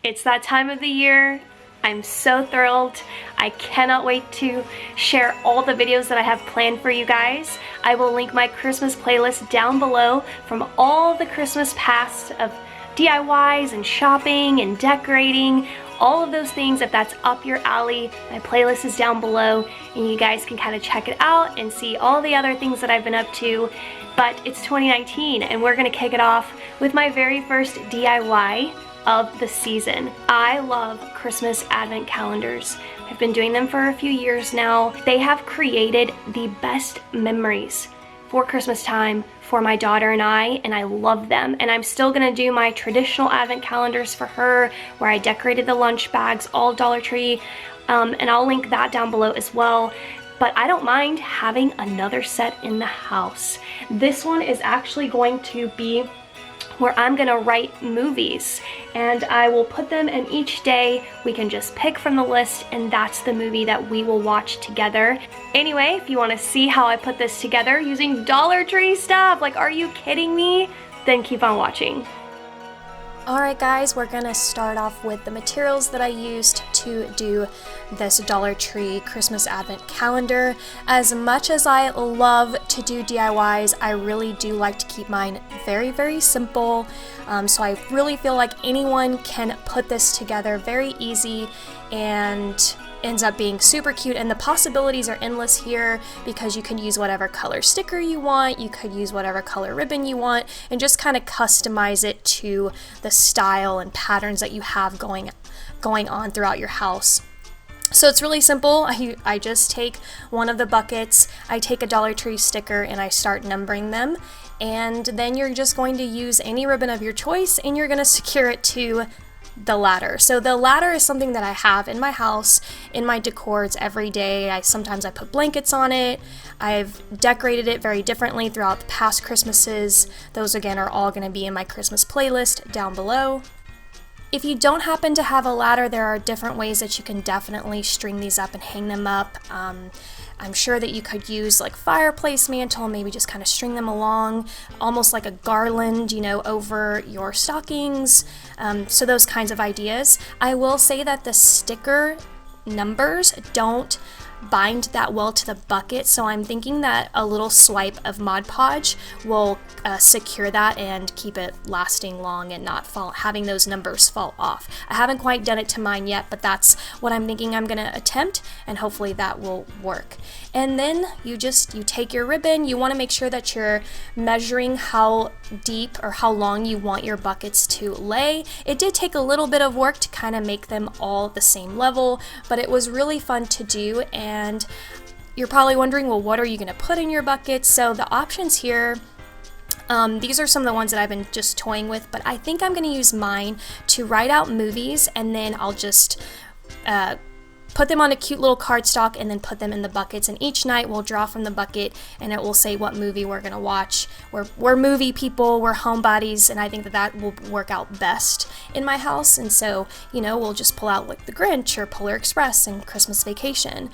It's that time of the year. I'm so thrilled. I cannot wait to share all the videos that I have planned for you guys. I will link my Christmas playlist down below from all the Christmas past of DIYs and shopping and decorating, all of those things. If that's up your alley, my playlist is down below and you guys can kind of check it out and see all the other things that I've been up to. But it's 2019 and we're gonna kick it off with my very first DIY of the season. I love Christmas advent calendars. I've been doing them for a few years now. They have created the best memories for Christmas time for my daughter and I love them. And I'm still gonna do my traditional advent calendars for her where I decorated the lunch bags, all Dollar Tree, and I'll link that down below as well. But I don't mind having another set in the house. This one is actually going to be where I'm gonna write movies and I will put them in each day. We can just pick from the list and that's the movie that we will watch together. Anyway, if you wanna see how I put this together using Dollar Tree stuff, like are you kidding me? Then keep on watching. Alright guys, we're gonna start off with the materials that I used to do this Dollar Tree Christmas Advent calendar. As much as I love to do DIYs, I really do like to keep mine very, very simple. So I really feel like anyone can put this together very easy and ends up being super cute, and the possibilities are endless here because you can use whatever color sticker you want, you could use whatever color ribbon you want, and just kind of customize it to the style and patterns that you have going on throughout your house. So it's really simple. I just take one of the buckets, I take a Dollar Tree sticker, and I start numbering them, and then you're just going to use any ribbon of your choice and you're going to secure it to the ladder. So the ladder is something that I have in my house, in my decors every day. Sometimes I put blankets on it. I've decorated it very differently throughout the past Christmases. Those again are all going to be in my Christmas playlist down below. If you don't happen to have a ladder, there are different ways that you can definitely string these up and hang them up. I'm sure that you could use like fireplace mantle, maybe just kind of string them along, almost like a garland, you know, over your stockings. So those kinds of ideas. I will say that the sticker numbers don't bind that well to the bucket, so I'm thinking that a little swipe of Mod Podge will secure that and keep it lasting long and not having those numbers fall off. I haven't quite done it to mine yet, but that's what I'm thinking I'm gonna attempt, and hopefully that will work. And then you take your ribbon. You want to make sure that you're measuring how deep or how long you want your buckets to lay. It did take a little bit of work to kind of make them all the same level, but it was really fun to do. And you're probably wondering, well, what are you going to put in your buckets? So the options here, these are some of the ones that I've been just toying with, but I think I'm going to use mine to write out movies, and then I'll just put them on a cute little cardstock and then put them in the buckets, and each night we'll draw from the bucket and it will say what movie we're gonna watch. We're movie people, we're homebodies, and I think that will work out best in my house. And so, you know, we'll just pull out like The Grinch or Polar Express and Christmas Vacation.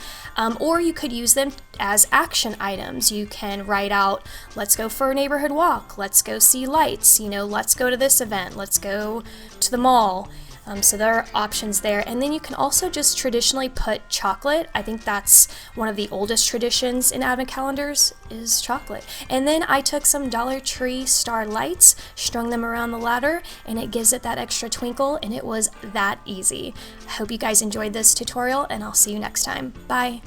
Or you could use them as action items. You can write out, let's go for a neighborhood walk, let's go see lights, you know, let's go to this event, let's go to the mall. So there are options there. And then you can also just traditionally put chocolate. I think that's one of the oldest traditions in advent calendars is chocolate. And then I took some Dollar Tree star lights, strung them around the ladder, and it gives it that extra twinkle, and it was that easy. I hope you guys enjoyed this tutorial, and I'll see you next time. Bye.